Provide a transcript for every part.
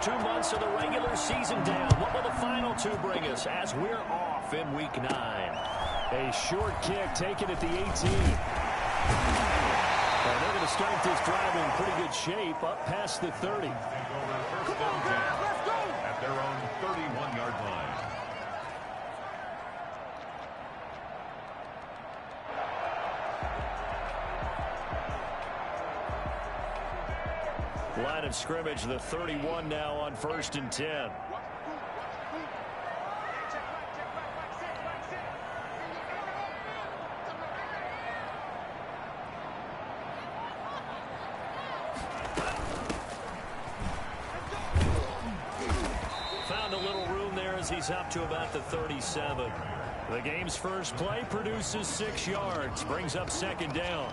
first 2 months of the regular season down. What will the final two bring us as we're off in Week 9? A short kick taken at the 18. And they're going to start this drive in pretty good shape up past the 30. Come on, guys, let's go! At their own 31-yard line. Line of scrimmage, the 31 now on 1st and 10. Found a little room there as he's up to about the 37. The game's first play produces 6 yards, brings up 2nd down.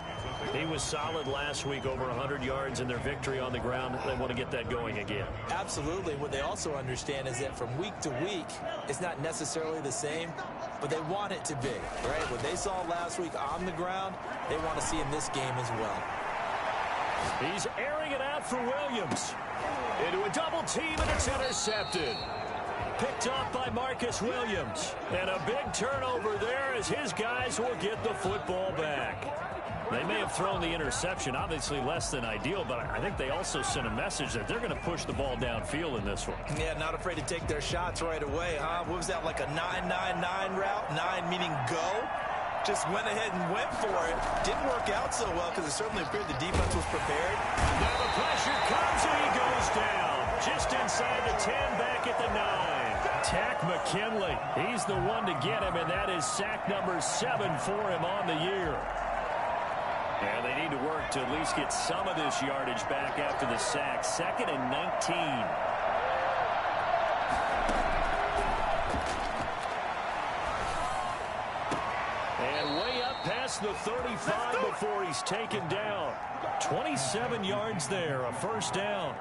He was solid last week, over 100 yards in their victory on the ground. They want to get that going again. Absolutely. What they also understand is that from week to week, it's not necessarily the same, but they want it to be, right? What they saw last week on the ground, they want to see in this game as well. He's airing it out for Williams. Into a double team, and it's intercepted. Picked up by Marcus Williams. And a big turnover there as his guys will get the football back. They may have thrown the interception, obviously less than ideal, but I think they also sent a message that they're going to push the ball downfield in this one. Yeah, not afraid to take their shots right away, huh? What was that, like a 9-9-9 route? 9 meaning go? Just went ahead and went for it. Didn't work out so well because it certainly appeared the defense was prepared. Now the pressure comes and he goes down. Just inside the 10, back at the 9. Tack McKinley. He's the one to get him, and that is sack number 7 for him on the year. And they need to work to at least get some of this yardage back after the sack. 2nd and 19. And way up past the 35 before he's taken down. 27 yards there, a 1st down.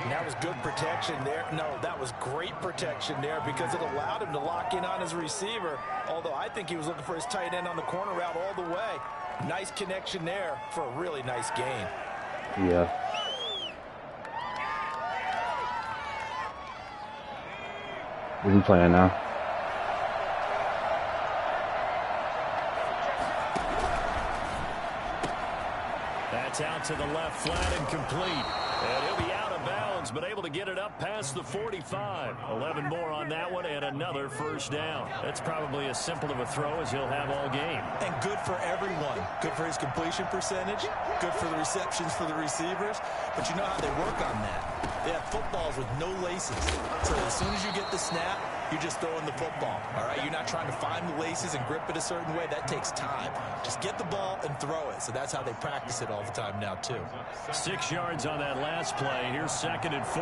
And that was good protection there. No, that was great protection there because it allowed him to lock in on his receiver, although I think he was looking for his tight end on the corner route all the way. Nice connection there for a really nice gain. Yeah. Isn't playing now. That's out to the left, flat and complete. And he'll be out of bounds, but able to get it up past the 45. 11 more on that one, and another 1st down. That's probably as simple of a throw as he'll have all game. And good for everyone. Good for his completion percentage. Good for the receptions for the receivers. But you know how they work on that. They have footballs with no laces. So as soon as you get the snap, you're just throwing the football. All right, you're not trying to find the laces and grip it a certain way. That takes time. Just get the ball and throw it. So that's how they practice it all the time now, too. 6 yards on that last play. Here's 2nd and 4.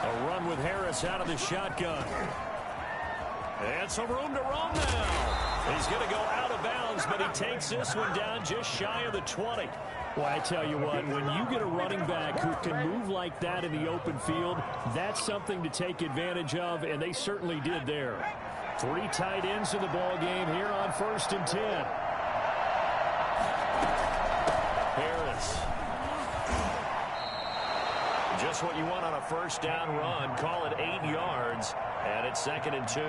A run with Harris out of the shotgun. And some room to roam now. He's going to go out of bounds, but he takes this one down just shy of the 20. Well, I tell you what, when you get a running back who can move like that in the open field, that's something to take advantage of, and they certainly did there. 3 tight ends in the ball game here on 1st and 10. Harris. Just what you want on a 1st down run. Call it 8 yards, and it's 2nd and 2.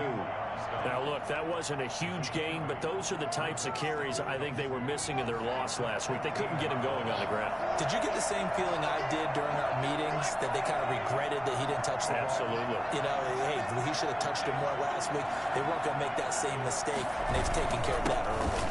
Now, look, that wasn't a huge gain, but those are the types of carries I think they were missing in their loss last week. They couldn't get him going on the ground. Did you get the same feeling I did during our meetings, that they kind of regretted that he didn't touch the ball? Absolutely. You know, hey, he should have touched him more last week. They weren't going to make that same mistake, and they've taken care of that early.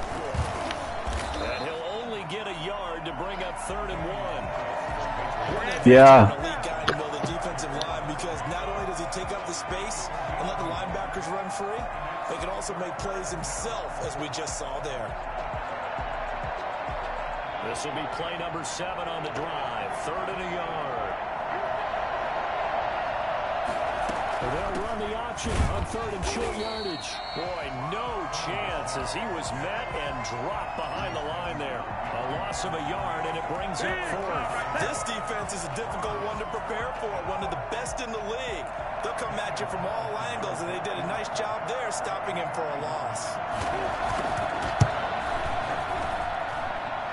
And he'll only get a yard to bring up 3rd and 1. Yeah. Elite guy in the middle of the defensive line, because not only does he take up the space and let the linebackers run free, he can also make plays himself, as we just saw there. This will be play number 7 on the drive. 3rd and a yard. They'll run the option on 3rd and short yardage. Boy, no chance as he was met and dropped behind the line there. A loss of a yard, and it brings up 4th. This defense is a difficult one to prepare for, one of the best in the league. They'll come at you from all angles, and they did a nice job there stopping him for a loss.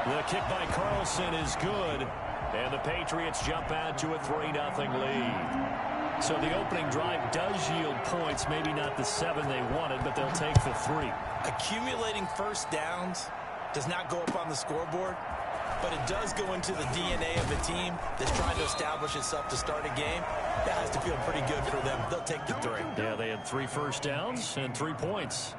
The kick by Carlson is good, and the Patriots jump out to a 3-0 lead. So the opening drive does yield points, maybe not the 7 they wanted, but they'll take the 3. Accumulating first downs does not go up on the scoreboard, but it does go into the DNA of a team that's trying to establish itself to start a game. That has to feel pretty good for them. They'll take the 3. Yeah, they had 3 first downs and 3 points.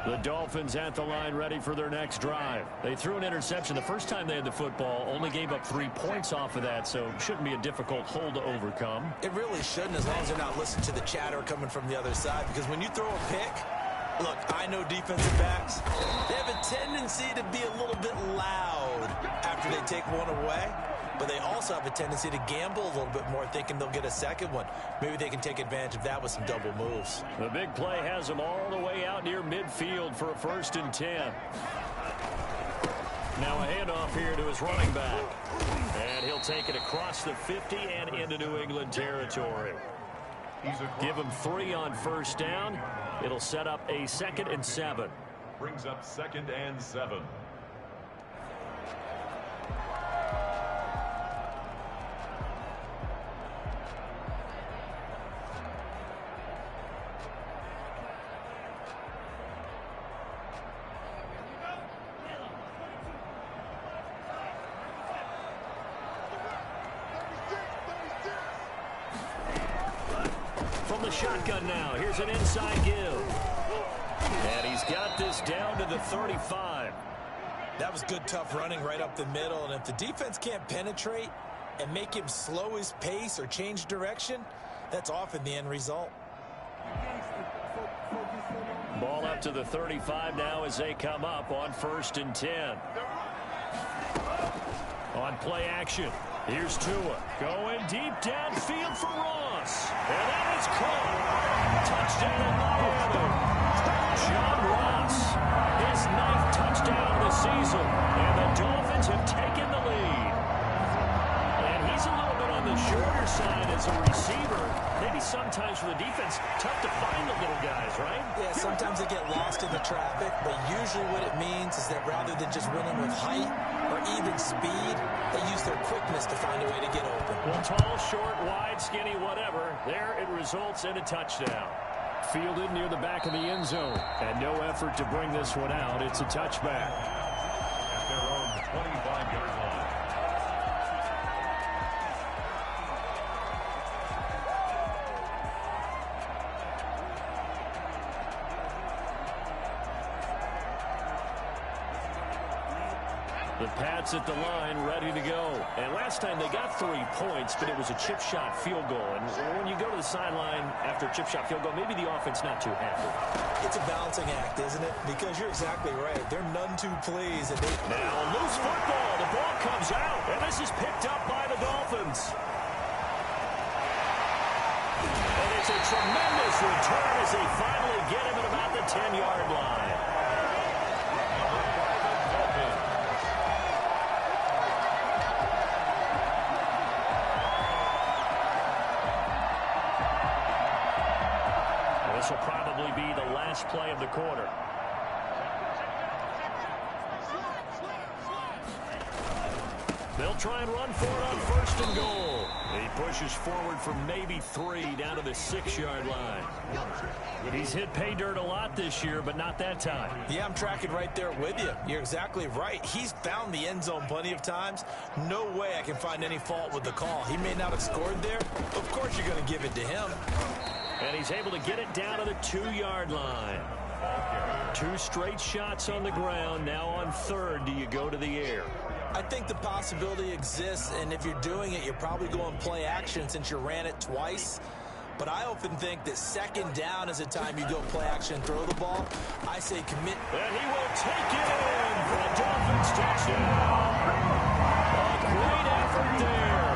The Dolphins at the line ready for their next drive. They threw an interception the first time they had the football, only gave up 3 points off of that, so shouldn't be a difficult hole to overcome. It really shouldn't, as long as they're not listening to the chatter coming from the other side, because when you throw a pick, look, I know defensive backs, they have a tendency to be a little bit loud after they take one away, but they also have a tendency to gamble a little bit more, thinking they'll get a second one. Maybe they can take advantage of that with some double moves. The big play has them all the way out near midfield for a 1st and 10. Now a handoff here to his running back. And he'll take it across the 50 and into New England territory. Give him 3 on 1st down. It'll set up a 2nd and 7. Brings up 2nd and 7. From the shotgun now, here's an inside give. And he's got this down to the 35. That was good, tough running right up the middle. And if the defense can't penetrate and make him slow his pace or change direction, that's often the end result. Ball up to the 35 now as they come up on 1st and 10. On play action, here's Tua going deep downfield for Ross. And that is caught. Touchdown Miami. John Ross, his 9th touchdown of the season. And the Dolphins have taken the lead. And he's a little bit on the shorter side as a receiver. Maybe sometimes for the defense, tough to find the little guys, right? Yeah, sometimes they get lost in the traffic, but usually what it means is that rather than just winning with height or even speed, they use their quickness to find a way to get open. Well, tall, short, wide, skinny, whatever, there it results in a touchdown. Fielded near the back of the end zone, and no effort to bring this one out. It's a touchback. At their own 25-yard line. The Pats at the line, ready to go. And last time they got 3 points, but it was a chip shot field goal. And when you go to the sideline after a chip shot field goal, maybe the offense not too happy. It's a balancing act, isn't it? Because you're exactly right. They're none too pleased. Now a loose football. The ball comes out, and this is picked up by the Dolphins. And it's a tremendous return as they finally get him at about the 10-yard line. This will probably be the last play of the quarter. They'll try and run for it on 1st and goal. He pushes forward for maybe 3 down to the 6-yard line. He's hit pay dirt a lot this year, but not that time. Yeah, I'm tracking right there with you. You're exactly right. He's found the end zone plenty of times. No way I can find any fault with the call. He may not have scored there. Of course you're going to give it to him. And he's able to get it down to the 2-yard line. 2 straight shots on the ground. Now on 3rd, do you go to the air? I think the possibility exists, and if you're doing it, you're probably going play action since you ran it twice. but I often think that second down is a time you go play action and throw the ball. I say commit. And he will take it in for a Dolphins touchdown. A great effort there.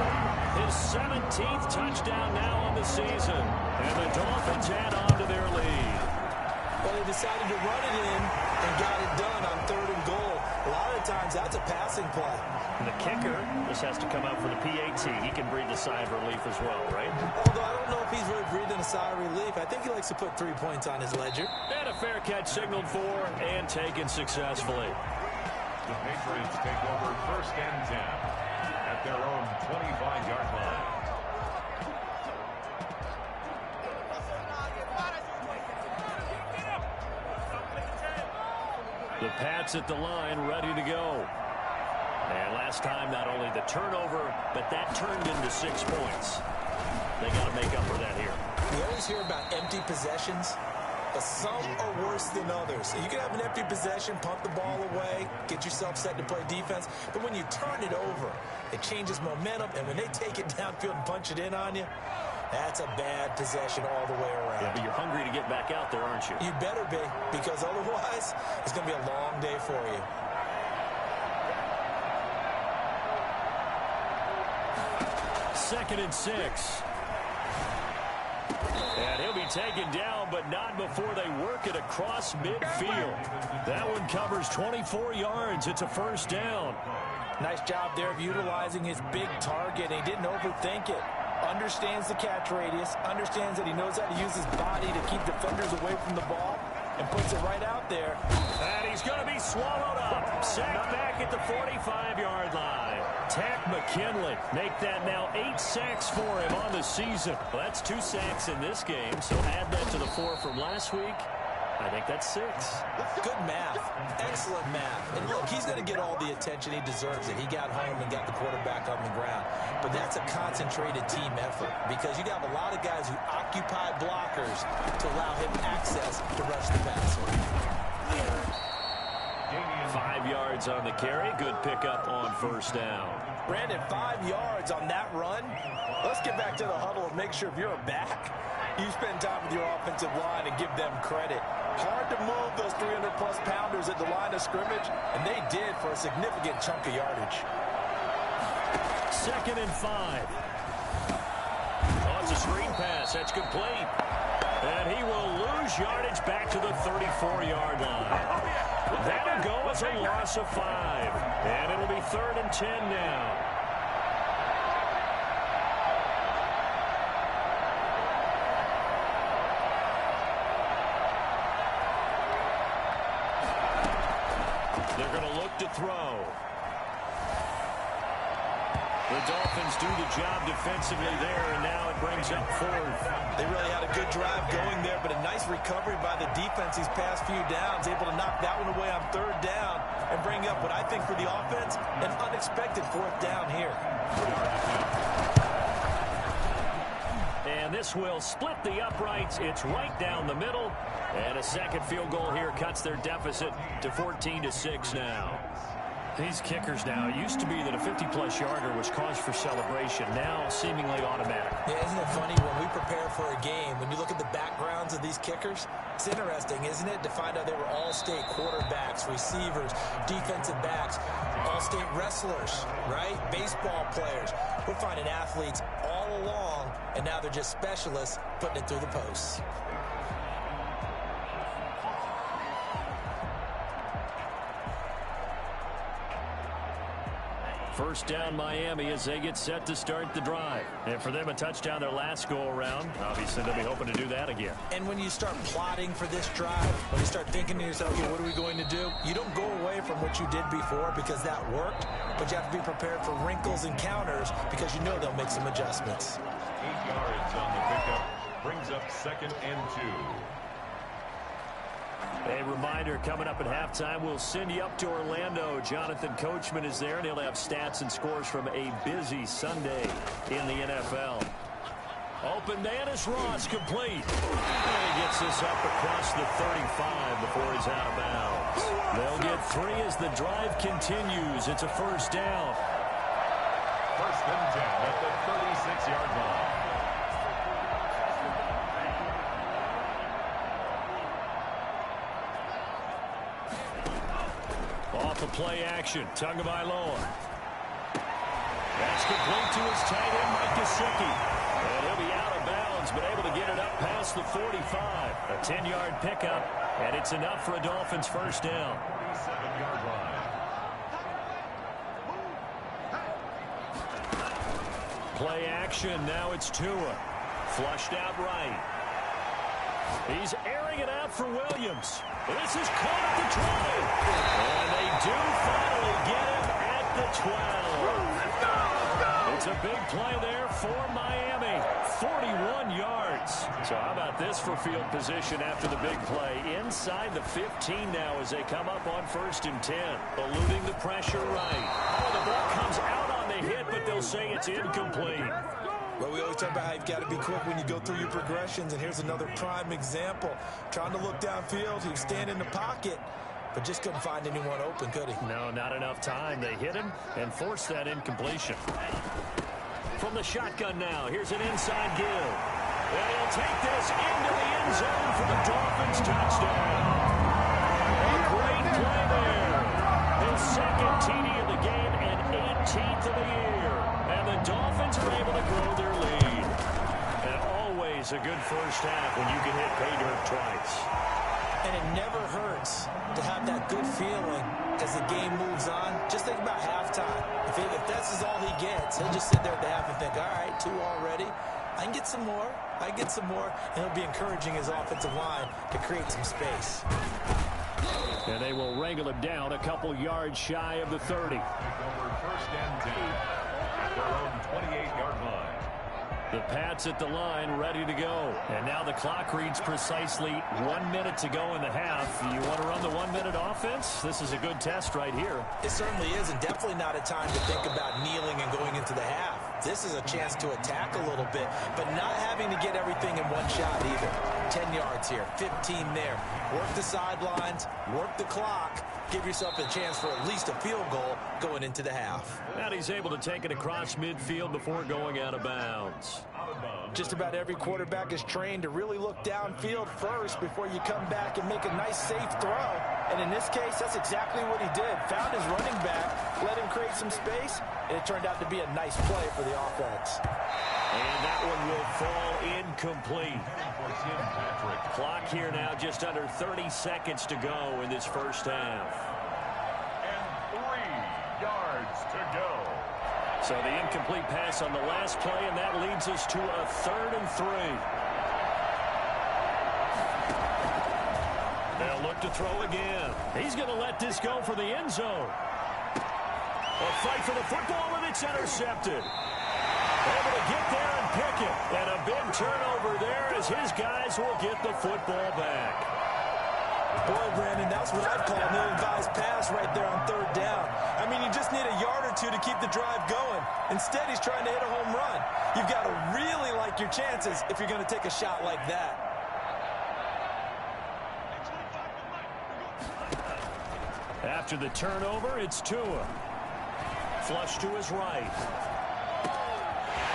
His 17th touchdown now on the season. And the Dolphins add on to their lead. Well, they decided to run it in and got it done on 3rd and goal. A lot of times that's a passing play. And the kicker just has to come out for the PAT. He can breathe a sigh of relief as well, right? Although I don't know if he's really breathing a sigh of relief. I think he likes to put 3 points on his ledger. And a fair catch signaled for and taken successfully. The Patriots take over 1st and 10 at their own 25-yard line. The Pats at the line, ready to go. And last time, not only the turnover, but that turned into 6 points. They got to make up for that here. We always hear about empty possessions, but some are worse than others. You can have an empty possession, pump the ball away, get yourself set to play defense, but when you turn it over, it changes momentum, and when they take it downfield and punch it in on you, that's a bad possession all the way around. Yeah, but you're hungry to get back out there, aren't you? You better be, because otherwise, it's going to be a long day for you. Second and 6. And he'll be taken down, but not before they work it across midfield. That one covers 24 yards. It's a 1st down. Nice job there of utilizing his big target. He didn't overthink it. Understands the catch radius, understands that he knows how to use his body to keep defenders away from the ball, and puts it right out there. And he's going to be swallowed up. Sacked back at the 45-yard line. Takk McKinley make that now 8 sacks for him on the season. Well, that's 2 sacks in this game, so add that to the 4 from last week. I think that's 6. Good math. Excellent math. And look, he's going to get all the attention he deserves. It. He got home and got the quarterback on the ground. But that's a concentrated team effort because you have a lot of guys who occupy blockers to allow him access to rush the passer. 5 yards on the carry. Good pickup on 1st down. Brandon, 5 yards on that run. Let's get back to the huddle and make sure if you're a back, you spend time with your offensive line and give them credit. Hard to move those 300-plus pounders at the line of scrimmage, and they did for a significant chunk of yardage. 2nd and 5. Oh, it's a screen pass. That's complete. And he will lose yardage back to the 34-yard line. That'll go as a loss of 5. And it'll be 3rd and 10 now. They're going to look to throw. The Dolphins do the job defensively there, and now it brings up 4th. They really had a good drive going there, but a nice recovery by the defense these past few downs, able to knock that one away on 3rd down and bring up what I think for the offense, an unexpected 4th down here. And this will split the uprights. It's right down the middle. And a second field goal here cuts their deficit to 14-6 now. These kickers now, it used to be that a 50-plus yarder was cause for celebration. Now, seemingly automatic. Yeah, isn't it funny when we prepare for a game, when you look at the backgrounds of these kickers, it's interesting, isn't it, to find out they were all-state quarterbacks, receivers, defensive backs, all-state wrestlers, right? Baseball players. We're finding athletes all along, and now they're just specialists putting it through the posts. First down Miami as they get set to start the drive. And for them, a touchdown their last go-around. Obviously, they'll be hoping to do that again. And when you start plotting for this drive, when you start thinking to yourself, okay, what are we going to do? You don't go away from what you did before because that worked, but you have to be prepared for wrinkles and counters because you know they'll make some adjustments. 8 yards on the pickup brings up 2nd and 2. A reminder, coming up at halftime, we'll send you up to Orlando. Jonathan Coachman is there, and he'll have stats and scores from a busy Sunday in the NFL. Open Dennis Ross complete. And he gets this up across the 35 before he's out of bounds. They'll get 3 as the drive continues. It's a 1st down. 1st and 10 at the 36-yard line. off the play action. Tagovailoa. That's complete to his tight end, Mike Gesicki. And he'll be out of bounds, but able to get it up past the 45. A 10-yard pickup, and it's enough for a Dolphins first down. 7-yard line. Play action, now it's Tua. Flushed out right. He's airing it out for Williams. This is caught at the 20. And they do finally get him at the 12. It's a big play there for Miami. 41 yards. So how about this for field position after the big play? Inside the 15 now as they come up on 1st and 10. Eluding the pressure right. Oh, the ball comes out on the hit, but they'll say it's incomplete. Well, we always talk about how you've got to be quick when you go through your progressions, and here's another prime example. Trying to look downfield, he was standing in the pocket, but just couldn't find anyone open, could he? No, not enough time. They hit him and forced that incompletion. From the shotgun now, here's an inside give. And he'll take this into the end zone for the Dolphins touchdown. A great play there. His second TD of the game and 18th of the year. And the Dolphins are able to grow their lead. And always a good first half when you can hit pay dirt twice. And it never hurts to have that good feeling as the game moves on. Just think about halftime. If that's all he gets, he'll just sit there at the half and think, all right, 2 already. I can get some more. I can get some more. And he'll be encouraging his offensive line to create some space. And they will wrangle him down a couple yards shy of the 30. Take over 1st and 10 at their own 28-yard line. The Pats at the line, ready to go. And now the clock reads precisely 1 minute to go in the half. You want to run the 1-minute offense? This is a good test right here. It certainly is, and definitely not a time to think about kneeling and going into the half. This is a chance to attack a little bit, but not having to get everything in one shot either. 10 yards here, 15 there. Work the sidelines, work the clock. Give yourself a chance for at least a field goal going into the half. And he's able to take it across midfield before going out of bounds. Just about every quarterback is trained to really look downfield first before you come back and make a nice, safe throw. And in this case, that's exactly what he did. Found his running back, let him create some space, and it turned out to be a nice play for the offense. And that one will fall incomplete. Clock here now just under 30 seconds to go in this first half. And 3 yards to go. So the incomplete pass on the last play, and that leads us to a 3rd and 3. They'll look to throw again. He's going to let this go for the end zone. A fight for the football, and it's intercepted. Able to get there and pick it. And a big turnover there as his guys will get the football back. Boy, Brandon, that's what I'd call an ill-advised pass right there on 3rd down. I mean, you just need a yard or 2 to keep the drive going. Instead, he's trying to hit a home run. You've got to really like your chances if you're going to take a shot like that. After the turnover, it's Tua. Flush to his right.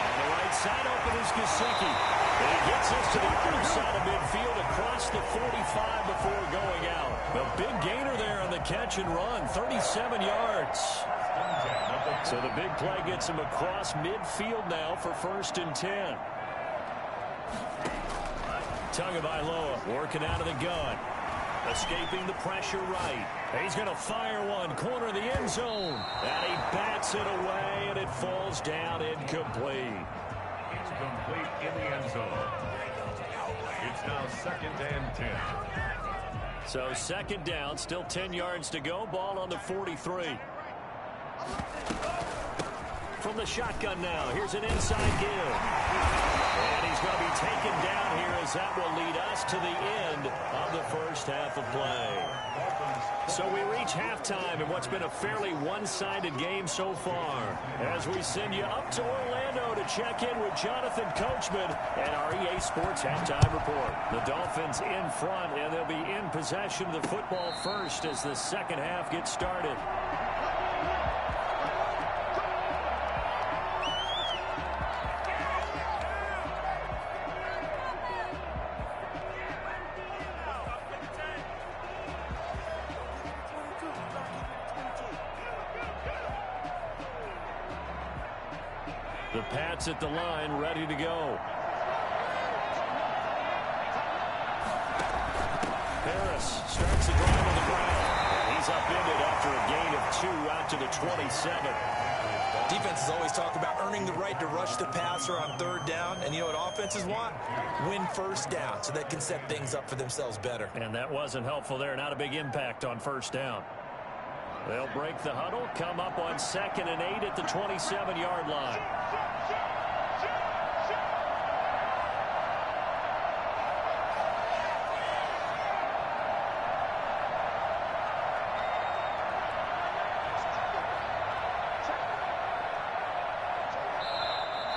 On the right side, open is Gesicki. And he gets us to the other side of midfield across the 45 before going out. A big gainer there on the catch and run, 37 yards. So the big play gets him across midfield now for 1st and 10. Tagovailoa working out of the gun. Escaping the pressure right. He's going to fire one, corner of the end zone. And he bats it away, and it falls down incomplete. It's complete in the end zone. It's now 2nd and 10. So 2nd down, still 10 yards to go. Ball on the 43. From the shotgun now, here's an inside give. And he's going to be taken down here as that will lead us to the end of the first half of play. So we reach halftime in what's been a fairly one-sided game so far. As we send you up to Orlando to check in with Jonathan Coachman and our EA Sports Halftime Report. The Dolphins in front, and they'll be in possession of the football first as the second half gets started. The Pats at the line, ready to go. Harris starts the drive on the ground. He's upended after a gain of 2 out to the 27. Defenses always talk about earning the right to rush the passer on 3rd down. And you know what offenses want? Win 1st down so they can set things up for themselves better. And that wasn't helpful there. Not a big impact on 1st down. They'll break the huddle, come up on 2nd and 8 at the 27-yard line.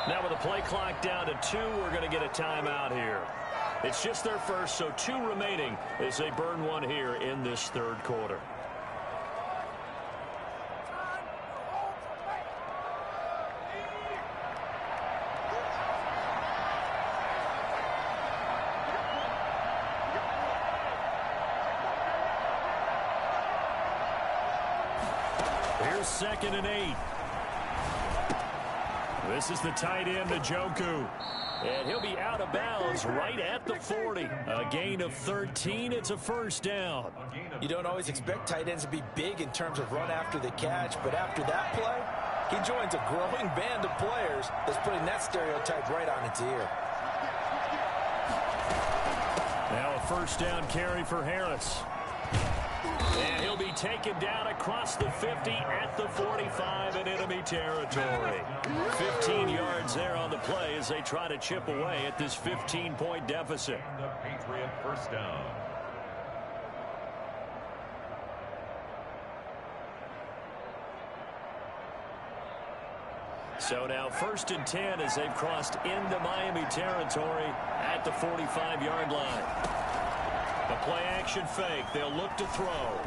Now with the play clock down to 2, we're going to get a timeout here. It's just their first, so 2 remaining as they burn one here in this 3rd quarter. Here's 2nd and 8. This is the tight end, Njoku. And he'll be out of bounds right at the 40. A gain of 13. It's a 1st down. You don't always expect tight ends to be big in terms of run after the catch, but after that play, he joins a growing band of players that's putting that stereotype right on its ear. Now a 1st down carry for Harris. And he'll be taken down across the 50 at the 45 in enemy territory. 15 yards there on the play as they try to chip away at this 15-point deficit. The Patriot 1st down. So now 1st and 10 as they've crossed into Miami territory at the 45-yard line. The play-action fake. They'll look to throw.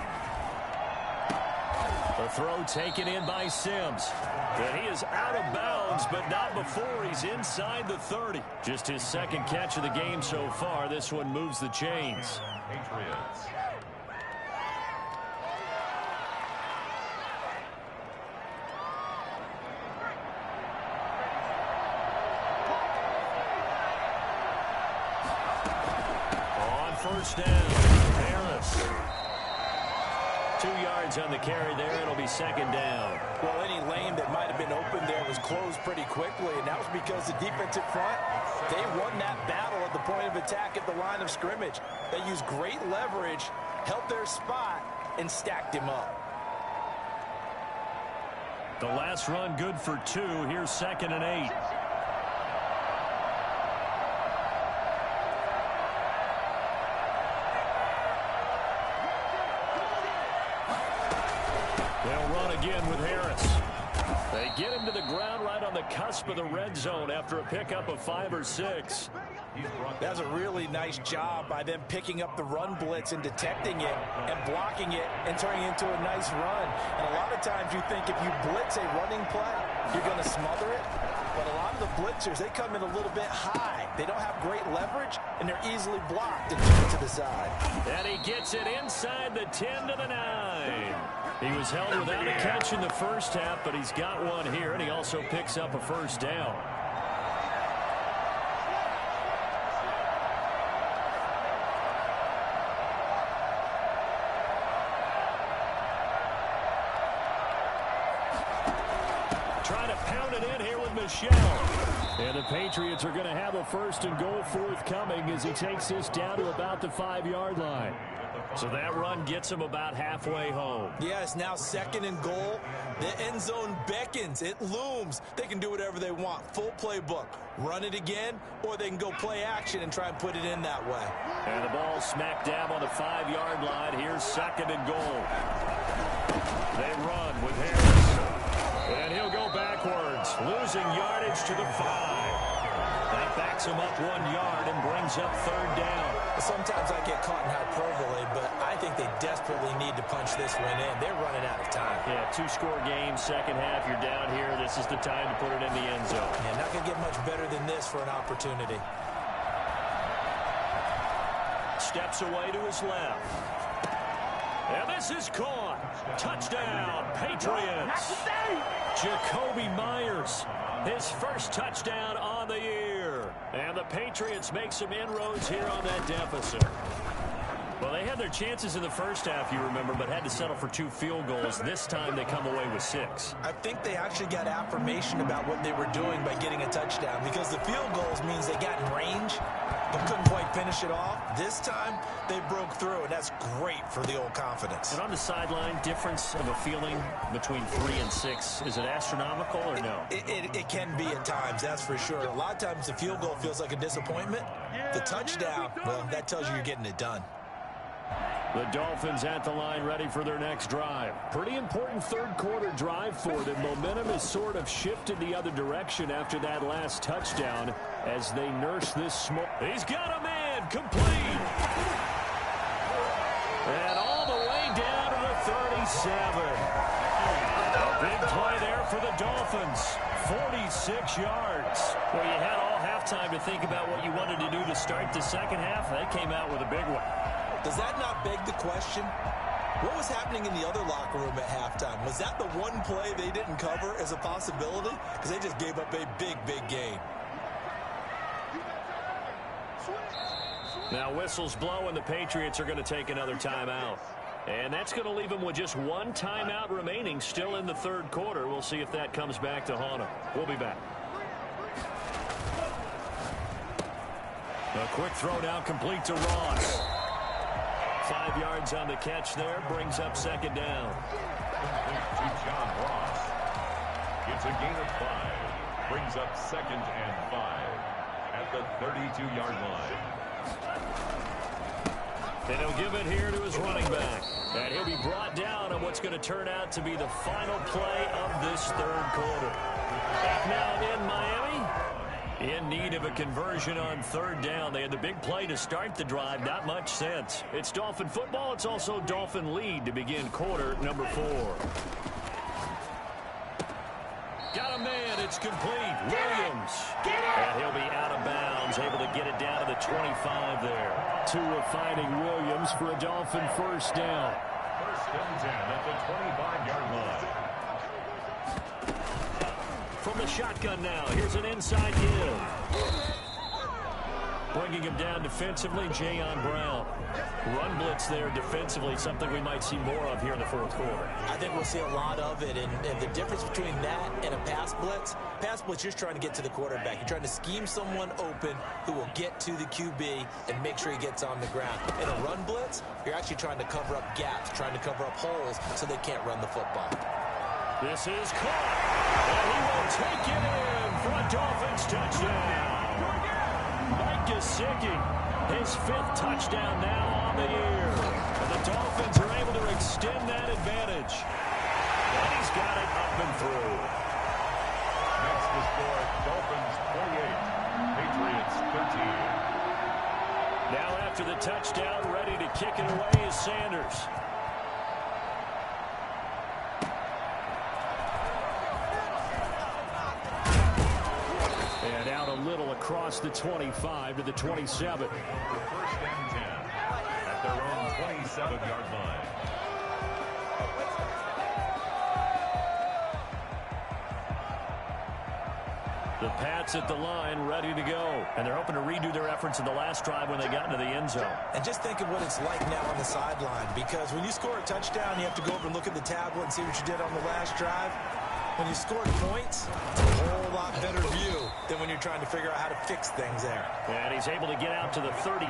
The throw taken in by Sims. And he is out of bounds, but not before he's inside the 30. Just his 2nd catch of the game so far. This one moves the chains. Patriots. On 1st down, Harris. 2 yards on the carry there. It'll be 2nd down. Well, any lane that might have been open there was closed pretty quickly, and that was because the defensive front, they won that battle at the point of attack at the line of scrimmage. They used great leverage, held their spot, and stacked him up. The last run good for 2. Here's 2nd and 8. They'll run again with Harris. They get him to the ground right on the cusp of the red zone after a pickup of 5 or 6. That's a really nice job by them picking up the run blitz and detecting it and blocking it and turning it into a nice run. And a lot of times you think if you blitz a running play, you're going to smother it. But a lot of the blitzers, they come in a little bit high. They don't have great leverage, and they're easily blocked and turned to the side. And he gets it inside the 10 to the 9. He was held without a catch in the 1st half, but he's got one here, and he also picks up a 1st down. Trying to pound it in here with Michel. And the Patriots are going to have a 1st and goal forthcoming as he takes this down to about the 5-yard line. So that run gets him about halfway home. Yeah, it's now 2nd and goal. The end zone beckons. It looms. They can do whatever they want. Full playbook. Run it again, or they can go play action and try and put it in that way. And the ball smack dab on the 5-yard line. Here's 2nd and goal. They run with Harris. And he'll go backwards, losing yardage to the 5. That backs him up 1 yard and brings up 3rd down. Sometimes I get caught in hyperbole, but I think they desperately need to punch this one in. They're running out of time. Yeah, 2-score game, 2nd half. You're down here. This is the time to put it in the end zone. Yeah, not going to get much better than this for an opportunity. Steps away to his left. And this is caught. Touchdown, Patriots. Jakobi Meyers His first touchdown on the year. And the Patriots make some inroads here on that deficit. Well, they had their chances in the first half, you remember, but had to settle for 2 field goals. This time they come away with 6. I think they actually got affirmation about what they were doing by getting a touchdown, because the field goals means they got in range but couldn't quite finish it off. This time they broke through, and that's great for the old confidence. And on the sideline, difference of a feeling between 3 and 6, is it astronomical or no? It can be at times, that's for sure. A lot of times the field goal feels like a disappointment. The touchdown, well, that tells you you're getting it done. The Dolphins at the line, ready for their next drive. Pretty important third-quarter drive for them. Momentum has sort of shifted the other direction after that last touchdown as they nurse this small. He's got a man, complete. And all the way down to the 37. A big play there for the Dolphins. 46 yards. Well, you had all halftime to think about what you wanted to do to start the second half. They came out with a big one. Does that not beg the question? What was happening in the other locker room at halftime? Was that the one play they didn't cover as a possibility? Because they just gave up a big, big gain. Now whistles blow and the Patriots are going to take another timeout. And that's going to leave them with just 1 timeout remaining still in the third quarter. We'll see if that comes back to haunt them. We'll be back. A quick throw now complete to Ross. 5 yards on the catch there, brings up second down. To John Ross. It's a gain of 5. Brings up 2nd and 5 at the 32-yard line. And he'll give it here to his running back. And he'll be brought down on what's going to turn out to be the final play of this third quarter. Back now in Miami. In need of a conversion on third down. They had the big play to start the drive. Not much sense. It's Dolphin football. It's also Dolphin lead to begin quarter number 4. Got a man. It's complete. Williams. And he'll be out of bounds. Able to get it down to the 25 there. Tua finding Williams for a Dolphin first down. 1st and 10 at the 25-yard line. From the shotgun now, here's an inside give. Bringing him down defensively, Jayon Brown. Run blitz there defensively, something we might see more of here in the fourth quarter. I think we'll see a lot of it, and the difference between that and a pass blitz, you're trying to get to the quarterback. You're trying to scheme someone open who will get to the QB and make sure he gets on the ground. In a run blitz, you're actually trying to cover up gaps, trying to cover up holes so they can't run the football. This is caught, and he will take it in for a Dolphins touchdown. Mike Gesicki, his 5th touchdown now on the year. And the Dolphins are able to extend that advantage. And he's got it up and through. That's the score. Dolphins 48, Patriots 13. Now after the touchdown, ready to kick it away is Sanders. And out a little across the 25 to the 27. 1st and 10 at their own 27-yard line. The Pats at the line, ready to go. And they're hoping to redo their efforts in the last drive when they got into the end zone. And just think of what it's like now on the sideline, because when you score a touchdown, you have to go over and look at the tablet and see what you did on the last drive. When you scored points, it's a whole lot better view than when you're trying to figure out how to fix things there. And he's able to get out to the 32,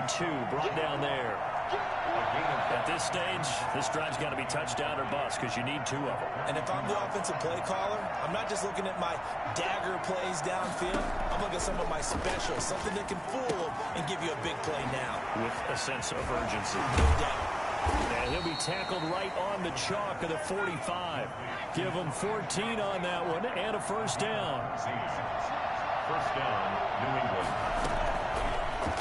brought down there. At this stage, this drive's got to be touchdown or bust because you need 2 of them. And if I'm the offensive play caller, I'm not just looking at my dagger plays downfield. I'm looking at some of my specials, something that can fool them and give you a big play now. With a sense of urgency. No doubt. And he'll be tackled right on the chalk of the 45. Give him 14 on that one and a first down. First down, New England.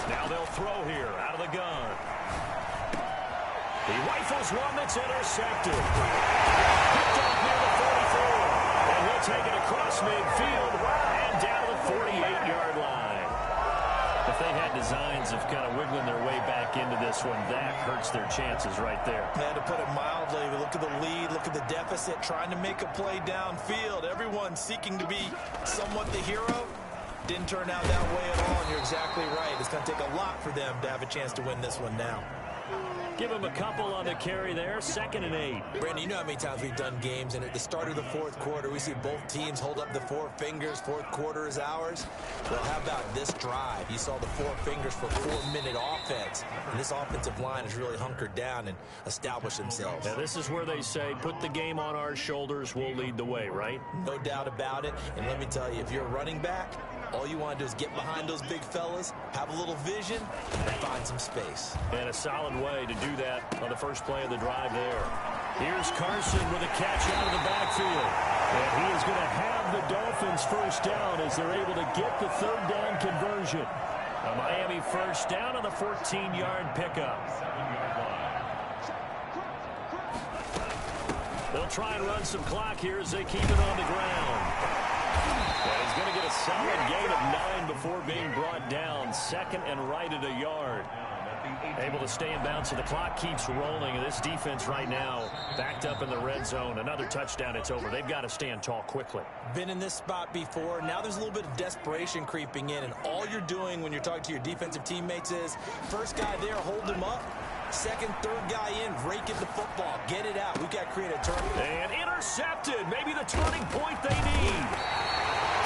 Now they'll throw here out of the gun. He rifles one that's intercepted. Picked off near the 44. And he'll take it across midfield and down to the 48-yard line. If they had designs of kind of wiggling their way back into this one, that hurts their chances right there. Yeah, to put it mildly, look at the lead, look at the deficit, trying to make a play downfield. Everyone seeking to be somewhat the hero. Didn't turn out that way at all, and you're exactly right. It's going to take a lot for them to have a chance to win this one now. Give him a couple on the carry there, 2nd and 8. Brandon, you know how many times we've done games, and at the start of the fourth quarter, we see both teams hold up the 4 fingers, fourth quarter is ours. Well, how about this drive? You saw the 4 fingers for 4-minute offense, and this offensive line has really hunkered down and established themselves. Now, this is where they say, put the game on our shoulders, we'll lead the way, right? No doubt about it, and let me tell you, if you're a running back, all you want to do is get behind those big fellas, have a little vision, and find some space. And a solid way to do that on the first play of the drive there. Here's Carson with a catch out of the backfield. And he is going to have the Dolphins first down as they're able to get the 3rd down conversion. A Miami first down on the 14-yard pickup. They'll try and run some clock here as they keep it on the ground. And he's going to get a solid gain of 9 before being brought down. 2nd and right at a yard. Able to stay in bounds, so the clock keeps rolling. And this defense right now backed up in the red zone. Another touchdown, it's over. They've got to stand tall quickly. Been in this spot before. Now there's a little bit of desperation creeping in. And all you're doing when you're talking to your defensive teammates is, first guy there, hold him up. 2nd, 3rd guy in, rake at the football. Get it out. We've got to create a turnover. And intercepted. Maybe the turning point they need.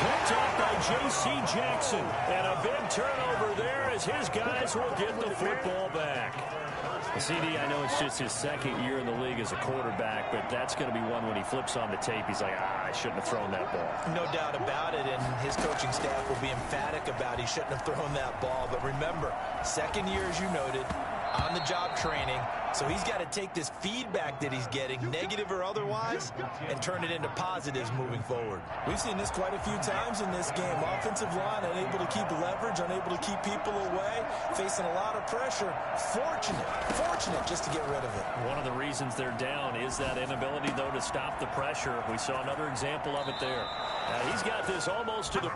Picked up by J.C. Jackson. And a big turnover there as his guys will get the football back. CD, I know it's just his 2nd year in the league as a quarterback, but that's going to be one when he flips on the tape. He's like, I shouldn't have thrown that ball. No doubt about it, and his coaching staff will be emphatic about he shouldn't have thrown that ball. But remember, 2nd year, as you noted, on-the-job training, so he's got to take this feedback that he's getting, negative or otherwise, and turn it into positives moving forward. We've seen this quite a few times in this game. Offensive line unable to keep leverage, unable to keep people away, facing a lot of pressure. Fortunate just to get rid of it. One of the reasons they're down is that inability, though, to stop the pressure. We saw another example of it there. He's got this almost to the...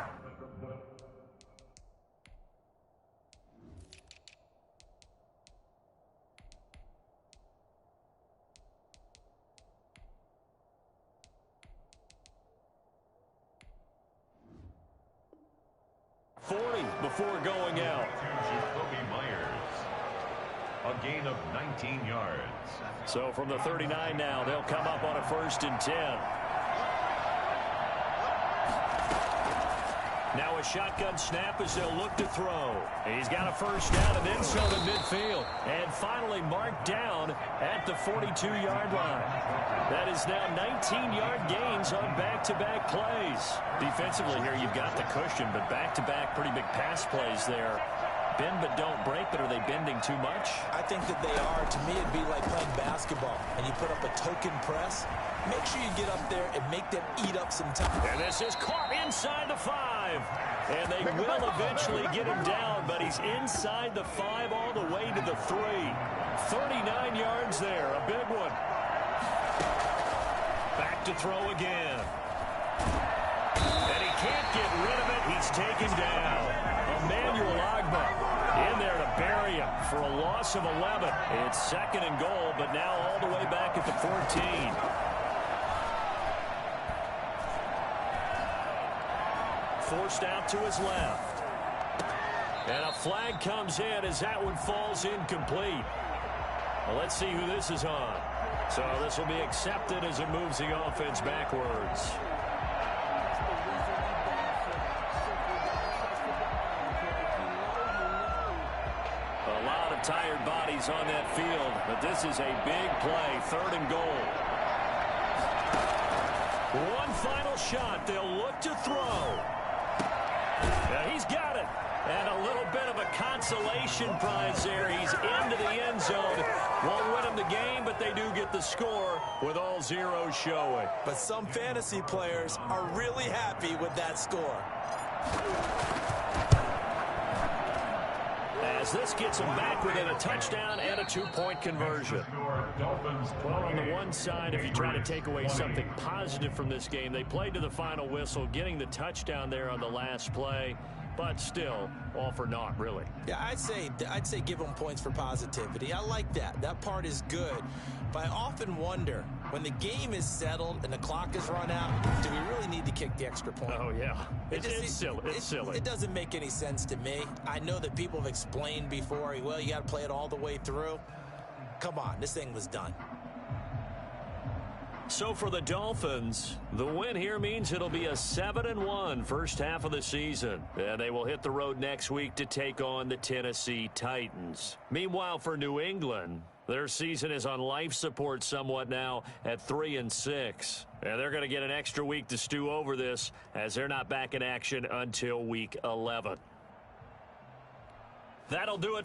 before going out. Jacoby Myers. A gain of 19 yards. So from the 39 now, they'll come up on a 1st and 10. Now a shotgun snap as they'll look to throw. He's got a first down and then some in midfield. And finally marked down at the 42-yard line. That is now 19-yard gains on back-to-back plays. Defensively here, you've got the cushion, but back-to-back pretty big pass plays there. Bend but don't break, but are they bending too much? I think that they are. To me, it'd be like playing basketball, and you put up a token press. Make sure you get up there and make them eat up some time. And this is caught inside the 5. And they will eventually get him down, but he's inside the 5 all the way to the 3. 39 yards there, a big one. Back to throw again. And he can't get rid of it. He's taken down. Emmanuel Ogbah in there to bury him for a loss of 11. It's 2nd and goal, but now all the way back at the 14. Forced out to his left. And a flag comes in as that one falls incomplete. Well, let's see who this is on. So this will be accepted as it moves the offense backwards. A lot of tired bodies on that field, but this is a big play, 3rd and goal. One final shot. They'll look to throw. Now he's got it. And a little bit of a consolation prize there. He's into the end zone. Won't win him the game, but they do get the score with all zeros showing. But some fantasy players are really happy with that score. As this gets them back within a touchdown and a 2-point conversion. Well, on the one side, if you try to take away something positive from this game, they played to the final whistle, getting the touchdown there on the last play. but still, all for naught, really. Yeah, I'd say give them points for positivity. I like that. That part is good. But I often wonder, when the game is settled and the clock is run out, do we really need to kick the extra point? Oh, yeah. It's silly. It's silly. It doesn't make any sense to me. I know that people have explained before, well, you got to play it all the way through. Come on, this thing was done. So for the Dolphins, the win here means it'll be a 7-1 first half of the season. And they will hit the road next week to take on the Tennessee Titans. Meanwhile, for New England, their season is on life support somewhat now at 3-6. And they're going to get an extra week to stew over this as they're not back in action until week 11. That'll do it